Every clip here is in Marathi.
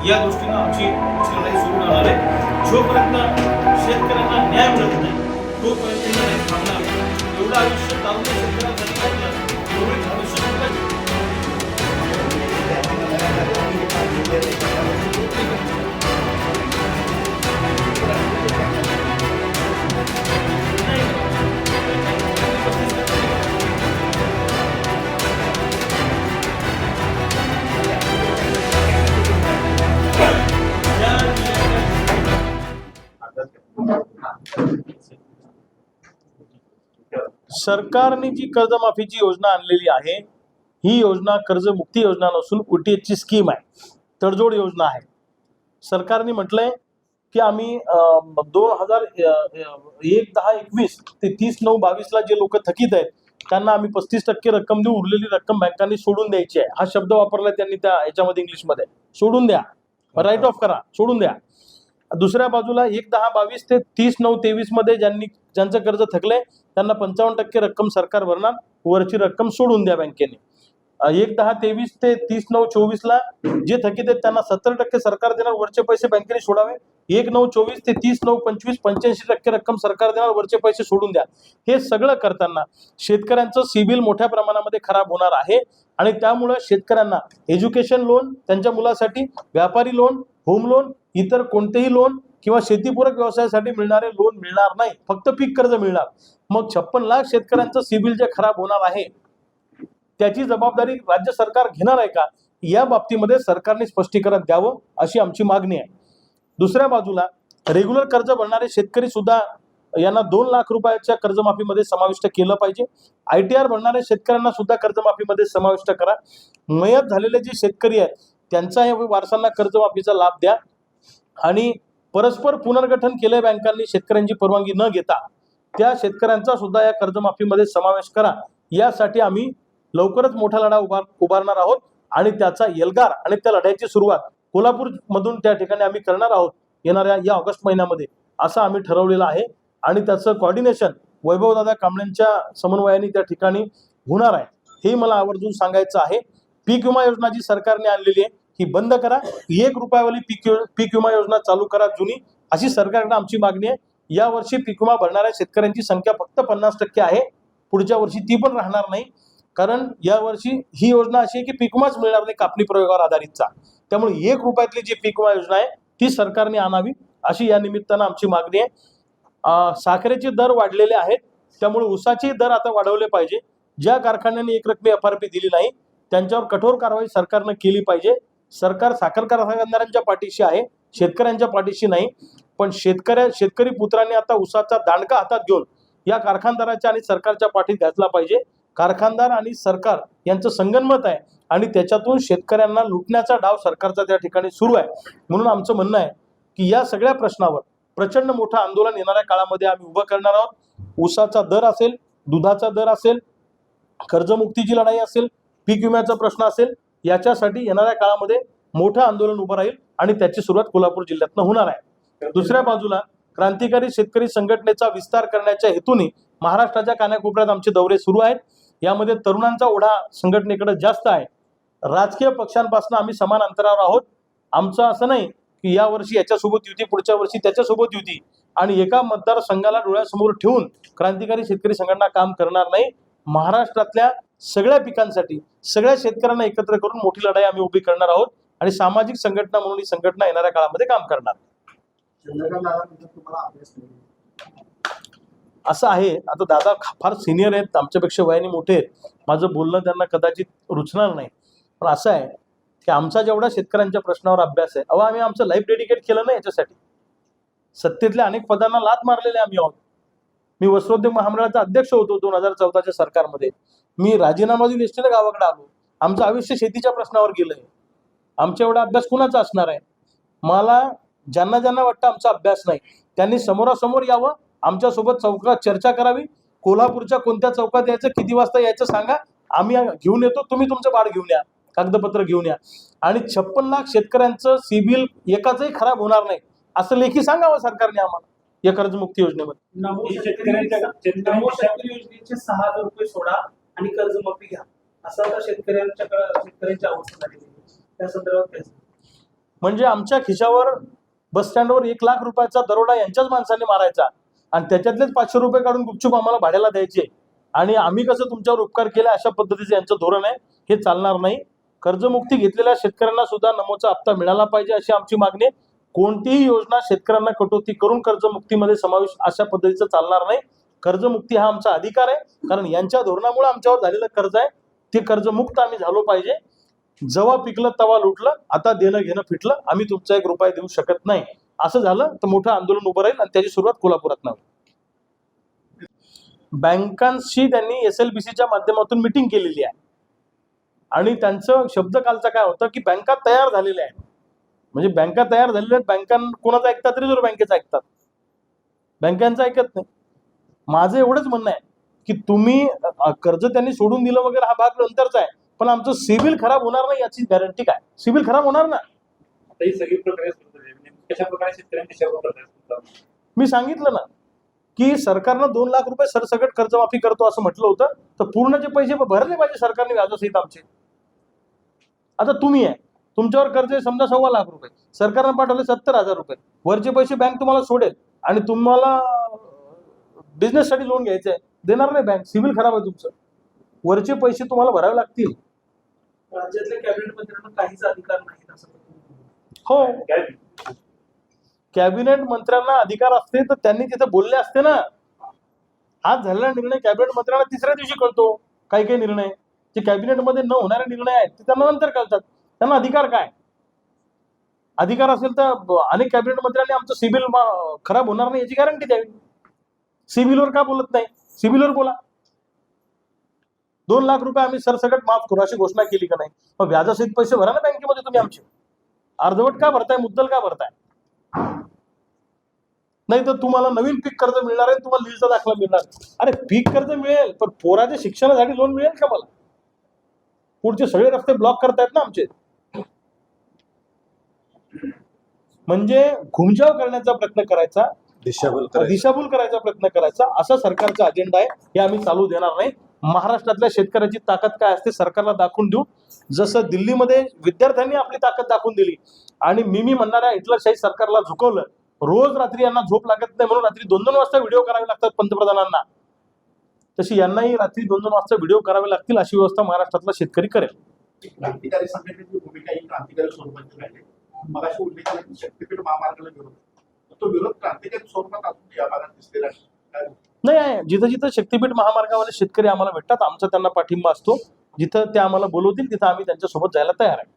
या दृष्टीनं आमची लढाई सुरू राहणार आहे. जोपर्यंत शेतकऱ्यांना न्याय मिळत नाही तोपर्यंत ही लढाई थांबणार नाही. एवढं आयुष्य चालू शेतकऱ्यांसाठी एवढे भविष्य सरकारने जी कर्जमाफीची योजना आणलेली आहे ही योजना कर्जमुक्ती योजना नसून UTH ची स्कीम आहे, तडजोड योजना आहे. सरकारने म्हटलंय की आम्ही 2010-21 ते 30/9/22 ला जे लोक थकीत आहेत त्यांना आम्ही 35% रक्कम देऊ, उरलेली रक्कम बँकांनी सोडून द्यायची आहे. हा शब्द वापरला त्यांनी त्या याच्यामध्ये इंग्लिशमध्ये, सोडून द्या, राईट ऑफ करा, सोडून द्या. दुसऱ्या बाजूला 1/10/22 ते 30/9/23 मध्ये ज्यांचं कर्ज थकलंय त्यांना 55% रक्कम सरकार भरणार, वरची रक्कम सोडून द्या बँकेने. 1/10/23 ते 30/9/24 ला जे थकीत आहेत त्यांना 70% सरकार देणार, वरचे पैसे बँकेने सोडावे. 1/9/24 ते 30/9/25 85% रक्कम सरकार देणार, वरचे पैसे सोडून द्या. हे सगळं करताना शेतकऱ्यांचं सिबिल मोठ्या प्रमाणामध्ये खराब होणार आहे आणि त्यामुळे शेतकऱ्यांना एज्युकेशन लोन, त्यांच्या मुलासाठी व्यापारी लोन, होम लोन, इतर कोणतेही लोन किंवा शेतीपूरक व्यवसायासाठी मिळणारे लोन मिळणार नाही, फक्त पीक कर्ज मिळणार. मग 56 लाख शेतकऱ्यांचं सिबिल जे खराब होणार आहे त्याची जबाबदारी राज्य सरकार घेणार आहे का, या बाबतीमध्ये सरकारने स्पष्टीकरण द्यावं अशी आमची मागणी आहे. दुसऱ्या बाजूला रेग्युलर कर्ज भरणारे शेतकरी सुद्धा यांना 2 लाख रुपयाच्या कर्जमाफीमध्ये समाविष्ट केलं पाहिजे. ITR भरणाऱ्या शेतकऱ्यांना सुद्धा कर्जमाफीमध्ये समाविष्ट करा. मयत झालेले जे शेतकरी आहेत त्यांचा या वारसांना कर्जमाफीचा लाभ द्या आणि परस्पर पुनर्गठन केले बँकांनी शेतकऱ्यांची परवानगी न घेता त्या शेतकऱ्यांचा सुद्धा या कर्जमाफीमध्ये समावेश करा. यासाठी आम्ही लवकरच मोठा लढा उभारणार आहोत आणि त्याचा एल्गार आणि त्या लढ्याची सुरुवात कोल्हापूर मधून त्या ठिकाणी आम्ही करणार आहोत येणाऱ्या या ऑगस्ट महिन्यामध्ये, असं आम्ही ठरवलेलं आहे. आणि त्याचं कोऑर्डिनेशन वैभवदादा कांबळेंच्या समन्वयाने त्या ठिकाणी होणार आहे, हे मला आवर्जून सांगायचं आहे. पीक विमा योजना जी सरकारने आणलेली आहे ही बंद करा, 1 रुपयावाली पीक विमा योजना चालू करा जुनी, अशी सरकारकडे आमची मागणी आहे. या वर्षी पीक विमा भरणाऱ्या शेतकऱ्यांची संख्या फक्त 50% आहे, पुढच्या वर्षी ती पण राहणार नाही. कारण या वर्षी ही योजना अशी आहे की पीक विमाच मिळणार नाही कापणी प्रयोगावर आधारितचा. त्यामुळे 1 रुपयातली जी पीक विमा योजना आहे ती सरकारने आणावी अशी या निमित्तानं आमची मागणी आहे. साखरेचे दर वाढलेले आहेत, त्यामुळे ऊसाचे दर आता वाढवले पाहिजे. ज्या कारखान्यांनी एकरकमी FRP दिली नाही त्यांच्यावर कठोर कारवाई सरकारनं केली पाहिजे. सरकार साखर कारखानदारांच्या पाठीशी आहे, शेतकऱ्यांच्या पाठीशी नाही. पण शेतकरी पुत्रांनी आता ऊसाचा दांडका हातात घेऊन या कारखानदाराच्या आणि सरकारच्या पाठीत घातला पाहिजे. कारखानदार आणि सरकार यांचं संगनमत आहे आणि त्याच्यातून शेतकऱ्यांना लुटण्याचा डाव सरकारचा त्या ठिकाणी सुरू आहे. म्हणून आमचं म्हणणं आहे की या सगळ्या प्रश्नावर प्रचंड मोठं आंदोलन येणाऱ्या काळामध्ये आम्ही उभं करणार आहोत. ऊसाचा दर असेल, दुधाचा दर असेल, कर्जमुक्तीची लढाई असेल, पीक विम्याचा प्रश्न असेल, याच्यासाठी येणाऱ्या काळामध्ये मोठं आंदोलन उभं राहील आणि त्याची सुरुवात कोल्हापूर जिल्ह्यातनं होणार आहे. दुसऱ्या बाजूला क्रांतिकारी शेतकरी संघटनेचा विस्तार करण्याच्या हेतूने महाराष्ट्राच्या कानाकोपऱ्यात आमचे दौरे सुरू आहेत. यामध्ये तरुणांचा ओढा संघटनेकडे जास्त आहे. राजकीय पक्षांपासून आम्ही समान अंतरावर आहोत. आमचं असं नाही की या वर्षी याच्यासोबत युती, पुढच्या वर्षी त्याच्यासोबत युती आणि एका मतदारसंघाला डोळ्यासमोर ठेवून क्रांतिकारी शेतकरी संघटना काम करणार नाही. महाराष्ट्रातल्या सगळ्या पिकांसाठी सगळ्या शेतकऱ्यांना एकत्र करून मोठी लढाई आम्ही उभी करणार आहोत आणि सामाजिक संघटना म्हणून ही संघटना येणाऱ्या काळामध्ये काम करणार. असं आहे, आता दादा फार सिनियर आहेत, आमच्यापेक्षा वयाने मोठे आहेत, माझं बोलणं त्यांना कदाचित रुचणार नाही. पण असं आहे की आमचा जेवढा शेतकऱ्यांच्या प्रश्नावर अभ्यास आहे, अहो आम्ही आमचं लाईफ डेडिकेट केलं ना याच्यासाठी. सत्तेतल्या अनेक पदांना लाथ मारलेले आम्ही आहोत. मी वस्त्रोद्योग महामंडळाचा अध्यक्ष होतो 2014च्या सरकारमध्ये. मी राजीनामा देऊन एसटीने गावाकडे आलो. आमचं आयुष्य शेतीच्या प्रश्नावर गेलंय. आमच्या एवढा अभ्यास कुणाचा असणार आहे? मला ज्यांना ज्यांना वाटतं आमचा अभ्यास नाही त्यांनी समोरासमोर यावं, आमच्यासोबत चौकात चर्चा करावी. कोल्हापूरच्या कोणत्या चौकात यायचं, किती वाजता यायचं सांगा, आम्ही घेऊन येतो. तुम्ही तुमचं बाळ घेऊन या, कागदपत्र घेऊन या आणि 56 लाख शेतकऱ्यांचं सिबिल एकाचंही खराब होणार नाही असं लेखी सांगावं सरकारने आम्हाला या कर्जमुक्ती योजनेमध्ये. नमो शेतकरी योजनेचे 6,000 रुपये सोडा आणि कर्जमाफी घ्या, असं आता शेतकऱ्यांची अवस्था झाली. त्या संदर्भात म्हणजे आमच्या खिशावर बस स्टँडवर 1 लाख रुपयाचा दरोडा यांच्याच माणसांनी मारायचा आणि त्याच्यातलेच 500 रुपये काढून गुपचूप आम्हाला भाड्याला द्यायचे आणि आम्ही कसं तुमच्यावर उपकार केला अशा पद्धतीचं यांचं धोरण आहे. हे चालणार नाही. कर्जमुक्ती घेतलेल्या शेतकऱ्यांना सुद्धा नमोचा हप्ता मिळाला पाहिजे अशी आमची मागणी आहे. कोणतीही योजना शेतकऱ्यांना कटोती करून कर्जमुक्तीमध्ये समावेश अशा पद्धतीचं चालणार नाही. कर्जमुक्ती हा आमचा अधिकार आहे, कारण यांच्या धोरणामुळे आमच्यावर झालेलं कर्ज आहे ते कर्जमुक्त आम्ही झालो पाहिजे. जेव्हा पिकलं तेव्हा लुटलं, आता देणं घेणं फिटलं, आम्ही तुमचा 1 रुपया देऊ शकत नाही. असं झालं तर मोठं आंदोलन उभं राहील आणि त्याची सुरुवात कोल्हापुरात नाही. बँकांशी त्यांनी SLBCच्या माध्यमातून मिटिंग केलेली आहे आणि त्यांचं शब्द कालचा काय होतं की बँका तयार झालेल्या आहेत. म्हणजे बँका तयार झालेल्या आहेत, बँका कोणाचं ऐकतात? रिझर्व्ह बँकेचं ऐकतात, बँकांचं ऐकत नाही. माझं एवढंच म्हणणं आहे की तुम्ही कर्ज त्यांनी सोडून दिलं वगैरे हा भाग नंतरचा आहे, पण आमचं सिबिल खराब होणार नाही याची गॅरंटी काय? सिबिल खराब होणार ना. आता ही सगळी प्रक्रिया सुरू झाली. नेमकी कशा प्रकारे शेतकऱ्यांची सेवा करताय? मी सांगितलं ना की सरकारनं 2 लाख रुपये सरसकट कर्जमाफी करतो असं म्हटलं होतं, तर पूर्णचे पैसे भरले पाहिजे सरकारने व्याजासहित आमचे. आता तुम्ही आहे, तुमच्यावर कर्ज आहे समजा 1.25 लाख रुपये, सरकारनं पाठवले 70,000 रुपये, वरचे पैसे बँक तुम्हाला सोडेल आणि तुम्हाला बिझनेससाठी लोन घ्यायचं आहे, देणार नाही बँक. सिबिल खराब आहे तुमचं, वरचे पैसे तुम्हाला भरावे लागतील. राज्यातल्या कॅबिनेट मंत्र्यांना काहीच अधिकार नाही असं हो, कॅबिनेट मंत्र्यांना अधिकार असते तर त्यांनी तिथे बोलले असते ना. आज झालेला निर्णय कॅबिनेट मंत्र्यांना तिसऱ्या दिवशी कळतो. काही काही निर्णय जे कॅबिनेटमध्ये न होणारे निर्णय आहेत ते त्यांना नंतर कळतात. त्यांना अधिकार काय? अधिकार असेल तर अनेक कॅबिनेट मंत्र्यांनी आमचं सिबिल खराब होणार नाही याची गॅरंटी द्यावी. सिबिलवर का बोलत नाही? सिबिलवर बोला. 2 लाख रुपये आम्ही सरसकट माफ करू अशी घोषणा केली का नाही? मग व्याजासहित पैसे भरा ना बँकेमध्ये तुम्ही आमचे. अर्धवट का भरताय? मुद्दल का भरताय? नाही तर तुम्हाला नवीन पीक कर्ज मिळणार आहे, तुम्हाला लीजचा दाखला मिळणार. अरे पीक कर्ज मिळेल, पण पोराच्या शिक्षणासाठी लोन मिळेल का मला? पुढचे सगळे रस्ते ब्लॉक करतायत ना आमचे. म्हणजे घुमजाव करण्याचा प्रयत्न करायचा, दिशाभूल करायचा प्रयत्न करायचा असा सरकारचा अजेंडा आहे. हे आम्ही चालू देणार नाही. महाराष्ट्रातल्या शेतकऱ्याची ताकद काय असते सरकारला दाखवून देऊ. जसं दिल्लीमध्ये विद्यार्थ्यांनी आपली ताकद दाखवून दिली आणि मी म्हणणाऱ्या हिटलरशाही सरकारला झुकवलं. रोज रात्री यांना झोप लागत नाही म्हणून रात्री 2-2 वाजता व्हिडिओ करावे लागतात पंतप्रधानांना, तशी यांनाही रात्री 2-2 वाजता व्हिडिओ करावे लागतील अशी व्यवस्था महाराष्ट्रातला शेतकरी करेल. क्रांतिकारी संघटनेची भूमिका ही क्रांतिकारी स्वरूपाची राहिली. मगाशी उल्लेख केला की शक्तीपीठ महामार्गाला विरोध, तो विरोध क्रांतिकारी स्वरूपात अजून या भागात दिसलेला आहे. नाही आहे, जिथं जिथं शक्तीपीठ महामार्गावाले शेतकरी आम्हाला भेटतात आमचा त्यांना पाठिंबा असतो. जिथं ते आम्हाला बोलवतील तिथं आम्ही त्यांच्यासोबत जायला तयार आहे.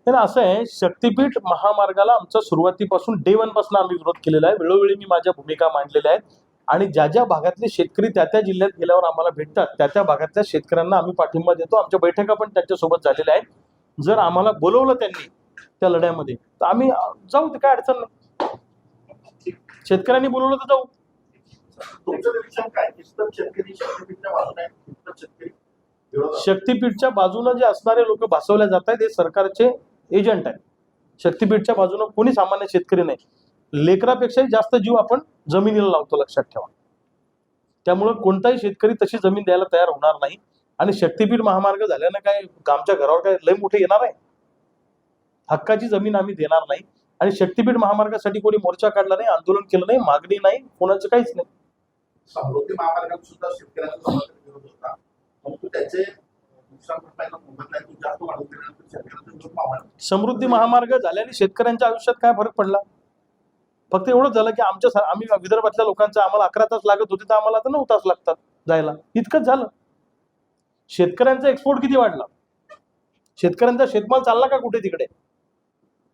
असं आहे, शक्तीपीठ महामार्गाला आमचा सुरुवातीपासून डे 1 पासून आम्ही विरोध केलेला आहे. वेळोवेळी मी माझ्या भूमिका मांडलेल्या आहेत आणि ज्या ज्या भागातले शेतकरी त्या त्या जिल्ह्यात गेल्यावर आम्हाला भेटतात त्या त्या भागातल्या शेतकऱ्यांना आम्ही पाठिंबा देतो. आमच्या बैठका पण त्यांच्यासोबत झालेल्या आहेत. जर आम्हाला बोलवलं त्यांनी त्या लढ्यामध्ये तर आम्ही जाऊ, ते काय अडचण नाही. शेतकऱ्यांनी बोलवलं तर जाऊ. तुमचं निरीक्षण काय? शेतकरी शक्तीपीठच्या बाजूने आहे, शेतकरी विरोधात. शक्तीपीठच्या बाजूने जे असणारे लोक भासवल्या जात आहेत हे सरकारचे एजंट आहेत. शक्तीपीठच्या बाजूने कोणी सामान्य शेतकरी नाही. लेकरापेक्षाही जास्त जीव आपण जमिनीला लावतो, लक्षात ठेवा. त्यामुळे कोणताही शेतकरी तशी जमीन द्यायला तयार होणार नाही. आणि शक्तीपीठ महामार्ग झाल्यानं काय आमच्या घरावर काय लय मोठे येणार आहे? हक्काची जमीन आम्ही देणार नाही. आणि शक्तीपीठ महामार्गासाठी कोणी मोर्चा काढला नाही, आंदोलन केलं नाही, मागणी नाही, कोणाचं काहीच नाही. समृद्धी महामार्गात सुद्धा शेतकऱ्यांचा विरोध होता, परंतु त्याचे नुकसान भरपाईला मोबदला जास्त वाढवून देण्यानंतर शेतकऱ्यांचा विरोध मावळला. समृद्धी महामार्ग झाल्याने शेतकऱ्यांच्या आयुष्यात काय फरक पडला? फक्त एवढंच झालं की आम्ही विदर्भातल्या लोकांचं आम्हाला 11 तास लागत होते तर आम्हाला आता 9 तास लागतात जायला, इतकंच झालं. शेतकऱ्यांचा एक्सपोर्ट किती वाढला? शेतकऱ्यांचा शेतमाल चालला का कुठे तिकडे?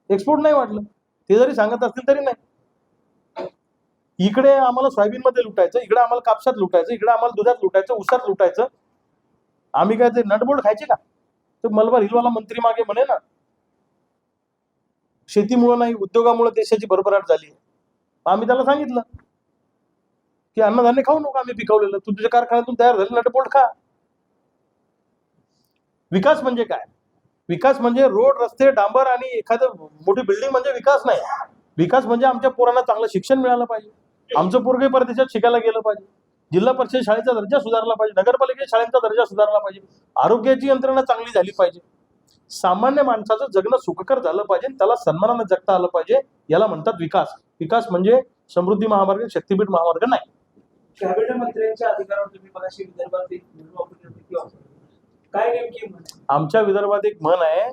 एक्सपोर्ट नाही वाढलं. ते जरी सांगत असतील तरी नाही. इकडे आम्हाला सोयाबीन मध्ये लुटायचं, इकडे आम्हाला कापसात लुटायचं, इकडे आम्हाला दुधात लुटायचं, ऊसात लुटायचं. आम्ही काय ते नटबोल्ट खायचे का? तर मलबार हिलवाला मंत्री मागे म्हणे ना, शेतीमुळे नाही उद्योगामुळे देशाची भरभराट झाली. आम्ही त्याला सांगितलं की अन्नधान्य खाऊ नका आम्ही पिकवलेलं, तू तुझ्या कारखान्यातून तयार झालेलं नटबोल्ट खा. विकास म्हणजे काय? विकास म्हणजे रोड, रस्ते, डांबर आणि एखादं मोठी बिल्डिंग म्हणजे विकास नाही. विकास म्हणजे आमच्या पोरांना चांगलं शिक्षण मिळालं पाहिजे, आमचं पोरगे परदेशात शिकायला गेलं पाहिजे, जिल्हा परिषद शाळेचा दर्जा सुधारला पाहिजे, नगरपालिकेच्या शाळेचा दर्जा सुधारला पाहिजे, आरोग्याची यंत्रणा चांगली झाली पाहिजे, सामान्य माणसाचं जगणं सुखकर झालं पाहिजे, त्याला सन्मानाने जगता आलं पाहिजे. याला म्हणतात विकास. विकास म्हणजे समृद्धी महामार्ग, शक्तीपीठ महामार्ग नाही. कॅबिनेट मंत्र्यांच्या अधिकारावर तुम्ही मगाशी विदर्भात एक निवडणूक ऑपॉर्च्युनिटी किंवा काय नेमकी म्हण आहे? आमच्या विदर्भात एक म्हण आहे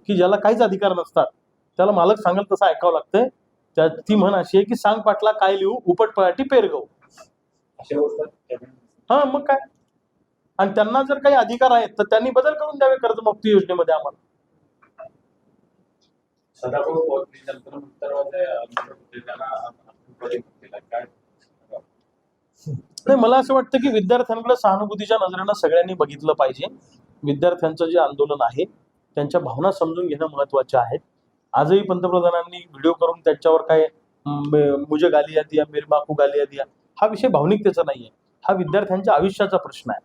की ज्याला काहीच अधिकार नसतात त्याला मालक सांगेल तसं ऐकावं लागतंय. ती म्हण अशी आहे की सांग पाटला काय लिहू, उपटपळाटी पेरगव. अशा गोष्टी हा मग काय. आणि त्यांना जर काही अधिकार आहेत तर त्यांनी बदल करून द्यावे कर्जमुक्ती योजनेमध्ये आम्हाला. सदाभाऊ नंतर नाही, मला असं वाटतं की विद्यार्थ्यांकडे सहानुभूतीच्या नजरेनं सगळ्यांनी बघितलं पाहिजे. विद्यार्थ्यांचं जे आंदोलन आहे त्यांच्या भावना समजून घेणं महत्वाचे आहे. आजही पंतप्रधानांनी व्हिडिओ करून त्याच्यावर काय मुझे गालिया दिया, मेरे बापू गालिया दिया, हा विषय भावनिकतेचा नाहीये, हा विद्यार्थ्यांच्या आयुष्याचा प्रश्न आहे.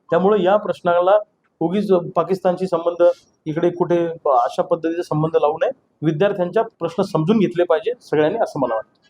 त्यामुळे या प्रश्नाला उगीच पाकिस्तानशी संबंध इकडे कुठे अशा पद्धतीचे संबंध लावू नये. विद्यार्थ्यांच्या प्रश्न समजून घेतले पाहिजे सगळ्यांनी, असं मला वाटतं.